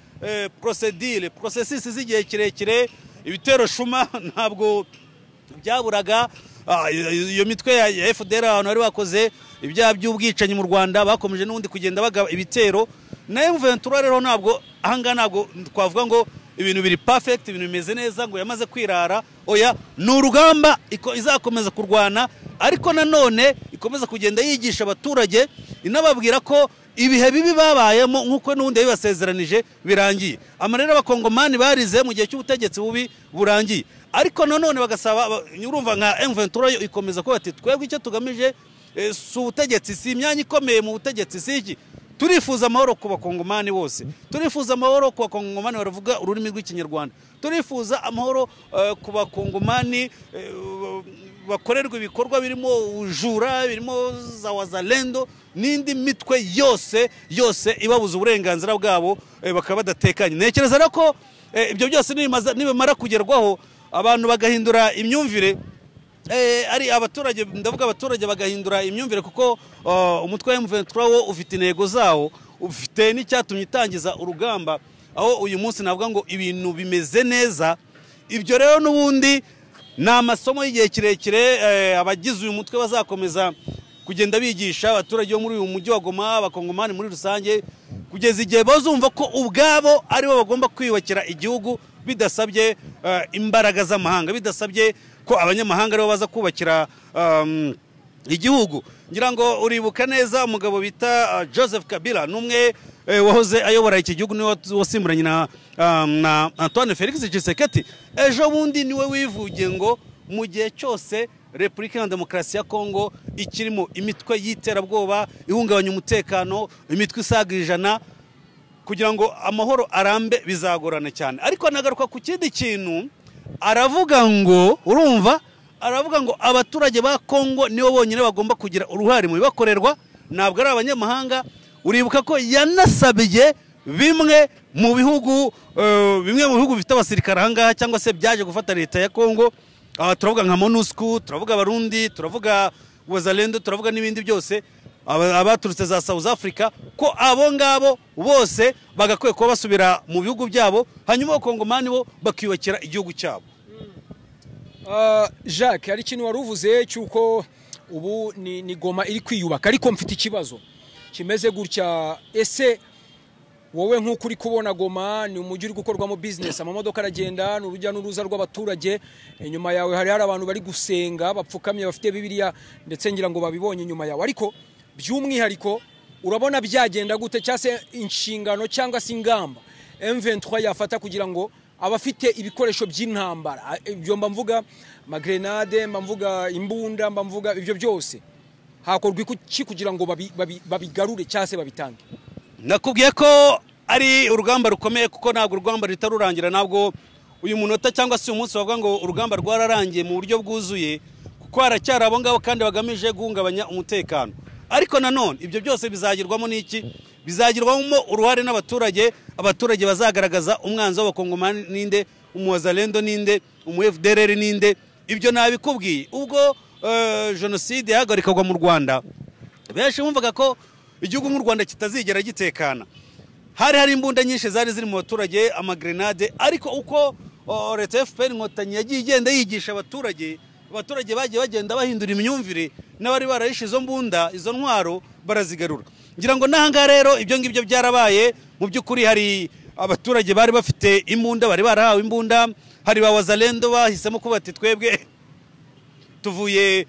[SPEAKER 1] processus z'igihe kirekire, ibitero shuma ntabwo byaburaga. Iyo mitwe ya FDR abantu bari bakoze ibyaha by'ubwicanyi mu Rwanda bakomeje n'ubundi kugenda bagaba ibitero. Na M23 rero ntabwo ahanga, ntabwo twavuga ngo ibintu biri perfect, ibintu bimeze neza ngo yamaze kwirara. Oya, ni urugamba izakomeza kurwana, ariko nanone ikomeza kugenda yigisha abaturage, inababwira ko ibihe bibi babayemo nk'uko n'ubundi yabibasezeranije birangiye. Amarira abakongomani barize mu gihe cy'ubutegetsi bubi burangiye, ariko nanone bagasaba, urumva nka M23 ikomeza ko ati twebwe icyo tugamije si ubutegetsi, si imyanya ikomeye mu butegetsi, si iki. Turifuza amahoro ku bakongomani bose, turifuza amahoro ku bakongomani baravuga ururimi rw'ikinyarwanda, turifuza amahoro ku bakongomani bakorerwa ibikorwa birimo ujura, birimo za Wazalendo n'indi mitwe yose ibabuza uburenganzira bwabo, bakaba badatekanye. Nekereza ko ibyo byose nibimara kugerwaho, abantu bagahindura imyumvire, ari abaturage, ndavuga abaturage bagahindura imyumvire, kuko umutwe wa M23 wo ufite intego zawo, ufite n'icyatumye itangiza urugamba, aho uyu munsi navuga ngo ibintu bimeze neza. Ibyo rero n'ubundi ni amasomo y'igihe kirekire abagize uyu mutwe bazakomeza kugenda bigisha abaturage bo muri uyu mujyi wa Goma, abakongomani muri rusange, kugeza igihe bazumva ko ubwabo aribo bagomba kwiyubakira igihugu bidasabye imbaraga z'amahanga, bidasabye ko abanyamahanga aribo baza kubakira igihugu. Ngira ngo uribuka neza umugabo bita Joseph Kabila, numwe wahoze ayobora iki gihugu, niwe wasimburanye na Antoine Felix Tshisekedi. Ejo bundi niwe wivugiye ngo mu gihe cyose Repubulika ya Demokarasi ya Kongo ikirimo imitwe y'iterabwoba ihungabanya umutekano, imitwe isaga 100, kugira ngo amahoro arambe bizagorana cyane. Ariko anagaruka ku kindi kintu, aravuga ngo, urumva, aravuga ngo abaturage ba Kongo nibo bonyine bagomba kugira uruhare mu bibakorerwa, ntabwo ari abanyamahanga. Uribuka ko yanasabiye bimwe mu bihugu bifite abasirikare ahangaha cyangwa se byaje gufata leta ya Kongo, turavuga nka MONUSCO, turavuga Barundi, turavuga Wazalendo, turavuga n'ibindi byose, abaturutse za South Africa, ko abo ngabo bose bagakwiye kuba basubira mu bihugu byabo, hanyuma abakongomani bo bakiyubakira igihugu cyabo.
[SPEAKER 2] Jacques, hari ikintu wari uvuze cyuko ubu ni Goma iri kwiyubaka, ariko mfite ikibazo kimeze gutya. Ese wowe nk'uko uri kubona Goma ni umujyi uri gukorwamo business, amamodoka aragenda, n'urujya n'uruza rw'abaturage, inyuma yawe hari abantu bari gusenga bapfukamye bafite Bibiliya, ndetse ngira ngo babibonye inyuma yawe. Ariko by'umwihariko urabona byagenda gute, cyase inshingano cyangwa se ingamba M23 yafata kugira ngo abafite ibikoresho by'intambara, ibyo mvuga magrenade, mvuga imbunda, mvuga ibyo byose, hakorwa iki kugira ngo babigarure cyase babitange?
[SPEAKER 1] Nakubwiye ko ari urugamba rukomeye, kuko ntabwo urugamba ritarurangira, ntabwo uyu munota cyangwa se umunsi bavuga ngo urugamba rwararangiye mu buryo bwuzuye, kuko haracyari abo ngabo kandi bagamije guhungabanya umutekano. Ariko nanone ibyo byose bizagirwamo n'iki? Bizagirwamo uruhare n'abaturage. Abaturage bazagaragaza umwanzi w'abakongomani ninde, umuwazalendo ninde, umu-FDLR ninde. Ibyo nabikubwiye ubwo jenoside yahagarikagwa mu Rwanda, benshi bumvaga ko igihugu nk'u Rwanda kitazigera gitekana. Hari imbunda nyinshi zari ziri mu baturage, amagrenade, ariko uko leta FPR Inkotanyi yagiye igenda yigisha abaturage bagiye bagenda bahindura imyumvire, n'abari barahishe izo mbunda, izo ntwaro barazigarura. Ngira ngo nahanga rero ibyo ngibyo byarabaye. Mu by'ukuri hari abaturage bari bafite imbunda, bari barahawe imbunda, hari ba Wazalendo bahisemo kuba ati twebwe tuvuye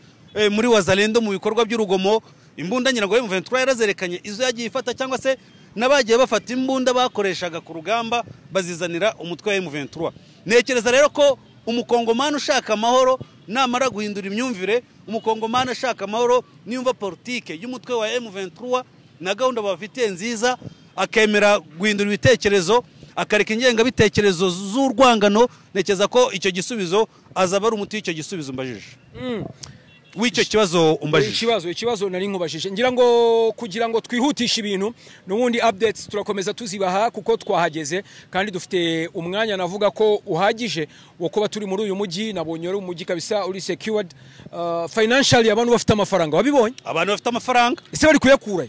[SPEAKER 1] muri Wazalendo mu bikorwa by'urugomo. Imbunda ngira ngo M23 yarazerekanye izo yagiye ifata, cyangwa se nabagiye bafata imbunda bakoreshaga ku rugamba bazizanira umutwe wa M23. Nekereza rero ko umukongomani ushaka amahoro namara guhindura imyumvire, umukongomani ashaka amahoro niyumva politike y'umutwe wa M23 na gahunda bafitiye nziza, akemera guhindura ibitekerezo, akareka ingengabitekerezo z'urwangano, nekeza ko icyo gisubizo azaba ari umuti w'icyo gisubizo mbajije. W'icyo kibazo umbajije.
[SPEAKER 2] Ikibazo nari nkubajije, ngira ngo kugira ngo twihutishe ibintu, n'ubundi updates turakomeza tuzibaha kuko twahageze, kandi dufite umwanya navuga ko uhagije wo kuba turi muri uyu mujyi. Nabonye ari umujyi kabisa uri secured financially, abantu bafite amafaranga. Wabibonye
[SPEAKER 1] abantu bafite amafaranga
[SPEAKER 2] ese bari kuyakura?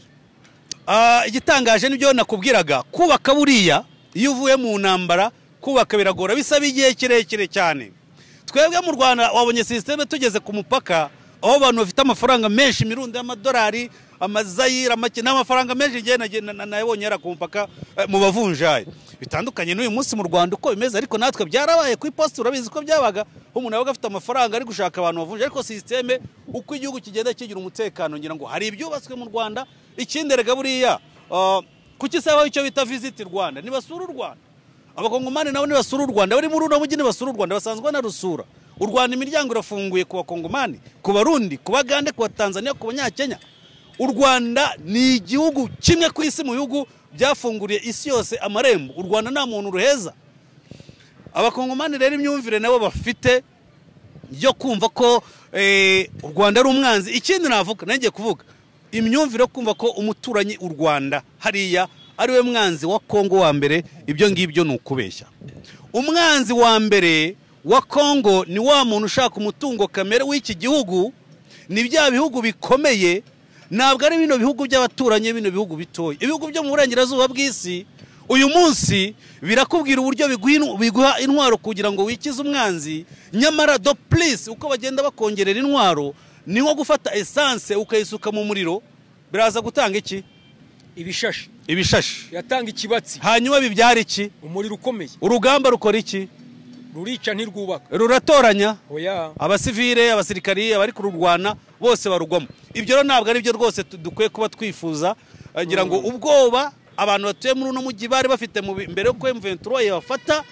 [SPEAKER 1] Igitangaje nibyo nakubwiraga, kubaka buriya iyo uvuye mu ntambara kubaka biragora, bisaba igihe kirekire cyane. Twebwe mu Rwanda wabonye systeme tugeze ku mupaka, aho abantu bafite amafaranga menshi, mirundi y'amadolari, amazayira make, n'amafaranga menshi nayabonye yara ku mupaka mu bavunjaye. Bitandukanye n'uyu munsi mu Rwanda uko bimeze, ariko natwe byarabaye ku iposti. Urabizi ko byabaga umuntu yabaga afite amafaranga ari gushaka abantu bavunja, ariko systeme uko igihugu kigenda kigira umutekano, ngira ngo hari ibyubatswe mu Rwanda. Ikindi rega buriya kuki sabaho icyo bita visit Rwanda, nibasura u Rwanda. Abakongomani nabo nibasura u Rwanda, bari muri uno mujyi nibasura u Rwanda, basanzwe narusura. U Rwanda imiryango irafunguye ku bakongomani, ku Barundi, ku Bagande, ku Tanzania, ku Banyakenya. U Rwanda ni igihugu kimwe ku isi mu bihugu byafunguriye isi yose amarembo. U Rwanda nta muntu ruheza. Abakongomani rero imyumvire nabo bafite yo kumva ko u Rwanda ari umwanzi. Ikindi navuga nangiye kuvuga imyumvire yo kumva ko umuturanyi u Rwanda hariya ariwe mwanzi wa Kongo wa mbere, ibyo ngibyo ni ukubeshya. Umwanzi wa mbere wa Kongo ni wa muntu ushaka umutungo kamere w'iki gihugu, ni bya bihugu bikomeye, ntabwo ari bino bihugu by'abaturanyi, bino bihugu bitoya. Ibihugu byo mu burengerazuba bw'isi uyu munsi birakubwira uburyo biguha intwaro kugira ngo wikize umwanzi, nyamara do please uko bagenda bakongerera intwaro ni nko gufata essence ukayisuka mu muriro, biraza gutanga iki? Ibishashi
[SPEAKER 2] yatanga ikibatsi,
[SPEAKER 1] hanyuma bibyara iki?
[SPEAKER 2] umuriro ukomeye.
[SPEAKER 1] Urugamba rukora iki?
[SPEAKER 2] Rurica ntirwubaka,
[SPEAKER 1] ruratoranya.
[SPEAKER 2] oya,
[SPEAKER 1] abasivile, abasirikari, abari kururwana bose barugwamo. Ibyo rero ntabwo ari byo rwose dukwiye kuba twifuza. Ngira ngo ubwoba abantu batuye muri uno mujyi bari bafite mbere yo ko M23 yabafata,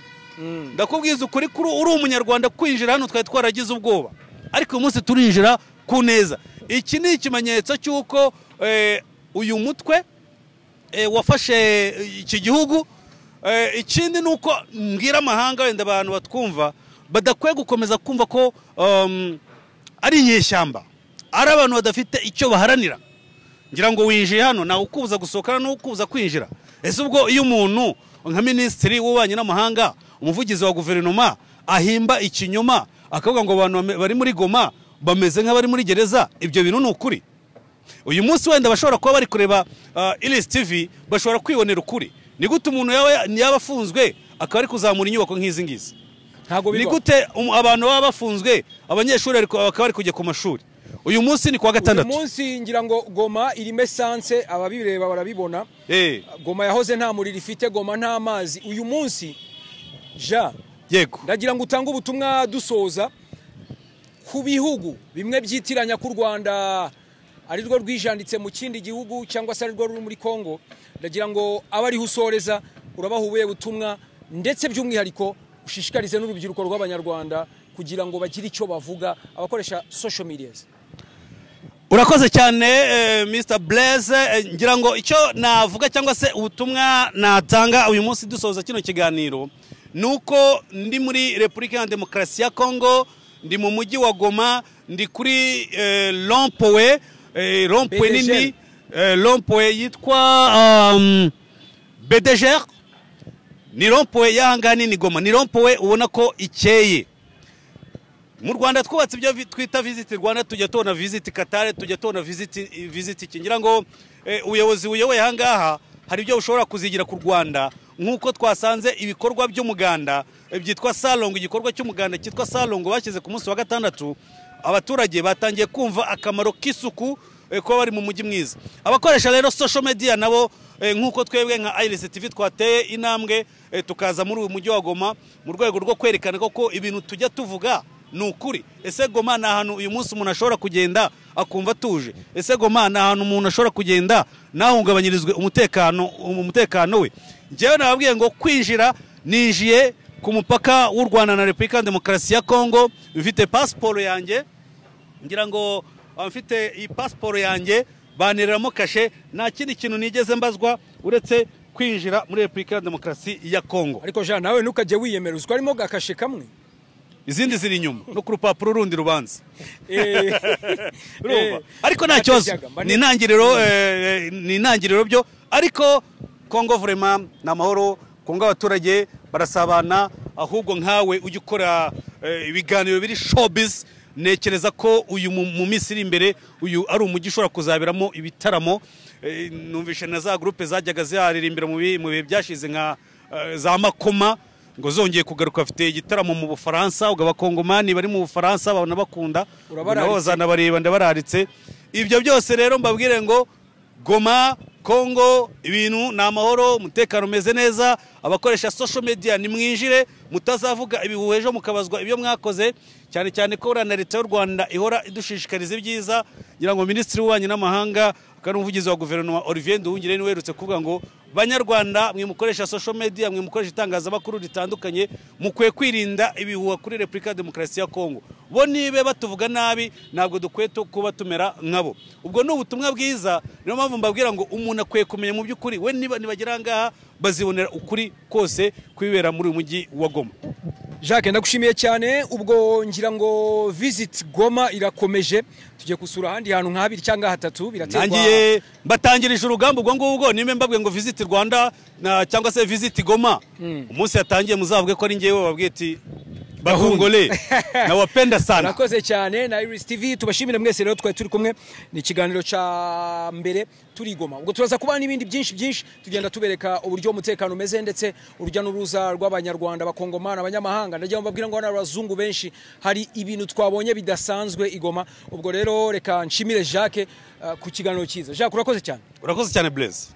[SPEAKER 1] ndakubwiza ukuri kuri uri umunyarwanda kwinjira hano twari twaragize ubwoba, ariko uyu munsi turinjira ku neza. Iki ni ikimenyetso cy'uko uyu mutwe wafashe iki gihugu. Ikindi nuko mbwira amahanga wenda abantu batwumva badakwiye gukomeza kumva ko ari inyeshyamba, ari abantu badafite icyo baharanira. Ngira ngo winjiye hano nawe ukubuza gusohokana no ukubuza kwinjira. Ese ubwo iyo umuntu nka minisitiri w'ububanyi n'amahanga, umuvugizi wa guverinoma ahimba ikinyoma akavuga ngo abantu bari muri Goma bameze nk'abari muri gereza, ibyo bintu ni ukuri? Uyu munsi wenda bashobora kuba bari kureba Iris TV, bashobora kwibonera ukuri. Ni gute umuntu yaba afunzwe akaba ari kuzamura inyubako nk'izi ngizi? Ni gute abantu baba bafunzwe, abanyeshuri bakaba bari kujya ku mashuri? Uyu munsi ni kwa gatandatu.
[SPEAKER 2] Uyu munsi ngira ngo Goma irimo essence, ababireba barabibona. Goma yahoze nta muriro ifite, Goma nta mazi. Uyu munsi
[SPEAKER 1] yego,
[SPEAKER 2] ndagira ngo utange ubutumwa dusoza ku bihugu bimwe byitiranya ku Rwanda ari rwo rwijanditse mu kindi gihugu cyangwa se ari rwo ruri muri Kongo. Ndagira ngo abariho usoreza urabahubuye butumwa, ndetse by'umwihariko ushishikarize n'urubyiruko rw'abanyarwanda kugira ngo bagire icyo bavuga, abakoresha social medias.
[SPEAKER 1] Urakoze cyane Mr. Blaise. Ngira ngo icyo navuga cyangwa se ubutumwa natanga uyu munsi dusoza kino kiganiro nuko ndi muri Republika ya Demokarasi ya Kongo, ndi mu mujyi wa Goma, ndi kuri Lompowe nini, Lompowe yitwa BDGR. Ni Lompowe yahangani ni Goma, ni Lompowe ubona ko ikeye. Mu Rwanda twubatse ibyo twita Visit Rwanda, tujya tubona Visit Qatar, tujya tubona Visit kingira ngo ubuyobozi buyoboye hangaha hari ibyo ushobora kuzigira ku Rwanda, nkuko twasanze ibikorwa by'umuganda byitwa Salongo, igikorwa cy'umuganda cyitwa Salongo bashyize ku munsi wa gatandatu. Abaturage batangiye kumva akamaro k'isuku ko bari mu mujyi mwiza. Abakoresha rero social media nabo nkuko twebwe nka Iris TV twateye intambwe tukaza muri uyu mujyi wa Goma mu rwego rwo kwerekana ko ibintu tujya tuvuga ni ukuri. Ese Goma ni ahantu uyu munsi umuntu ashobora kugenda akumva tuje? Ese Goma ni ahantu umuntu ashobora kugenda nahungabanyirizwe umutekano we? Njyewe nababwiye ngo kwinjira, ninjiye ku mupaka w'u Rwanda na Republika ya Demokarasi ya Kongo, mfite passport yanjye. Ngira ngo mfite iyi passport yanjye banereramo kashe, nta kindi kintu nigeze mbazwa uretse kwinjira muri Republika ya Demokarasi ya Kongo.
[SPEAKER 2] Ariko Jean nawe ntukajye wiyemera uzko arimo gakashe kamwe,
[SPEAKER 1] izindi ziri inyuma no ku rupapuro rundi rubanza. Ariko nta kibazo, ni intangiriro byo. Ariko Kongo vraiment ni amahoro. Kongo abaturage barasabana, ahubwo nkawe ujya ukora ibiganiro biri showbiz. Nekereza ko uyu mu minsi iri imbere uyu ari umujyi ushobora kuzaberamo ibitaramo. Numvishe na za groupe zajyaga ziririmbira mu bihe byashize nka za Makoma ngo zongeye kugaruka, afite igitaramo mu Bufaransa. Abakongomani bari mu Bufaransa babona bakunda, urabazana bareba ndabararitse. Ibyo byose rero mbabwire ngo Goma, Kongo, ibintu ni amahoro, umutekano umeze neza. Abakoresha social media ni mwinjire, mutazavuga ibihuha ejo mukabazwa ibyo mwakoze, cyane cyane ko na leta y'u Rwanda ihora idushishikariza ibyiza. Ngira ngo Minisitiri w'Ububanyi n'Amahanga kandi umuvugizi wa guverinoma Olivier Nduhungire ni werutse kuvuga ngo Banyarwanda mwe mukoresha social media, mwe mukoresha itangazamakuru ritandukanye, mukwiye kwirinda ibihuha kuri Republika ya Demokarasi ya Kongo. Bo nibe batuvuga nabi ntabwo dukwiye kuba tumera nkabo. Ubwo ni ubutumwa bwiza, niyo mpamvu mbabwira ngo umuntu akwiye kumenya mu by'ukuri we nibagira ngaha bazibonera ukuri kose kwibera muri uyu mujyi wa Goma.
[SPEAKER 2] Jacques ndagushimiye cyane. Ubwo ngira ngo Visit Goma irakomeje, tujye kusura ahandi hantu nk'abiri cyangwa hatatu biraterwa.
[SPEAKER 1] Nangiye mbatangirije urugamba ubwo ngubwo, nimbe mbabwiye ngo Visit Rwanda cyangwa se Visit Goma. Umunsi yatangiye muzavuge ko ari ngewe babwiye ati Bakongole nawapenda sana.
[SPEAKER 2] Nakoze cyane na Iris TV, tubashimire mwese rero twari turi kumwe ni ikiganiro ca mbere turi Goma. Ubwo turaza kuba n'ibindi byinshi tugenda tubereka uburyo umutekano umeze ndetse urujya n'uruza rw'abanyarwanda bakongomana abanyamahanga. Ndagira mbabwira ngo n'abazungu benshi hari ibintu twabonye bidasanzwe igoma. Ubwo rero reka nshimire Jacques ku kiganiro cyiza. Jacques urakoze cyane.
[SPEAKER 1] Urakoze cyane Blaise.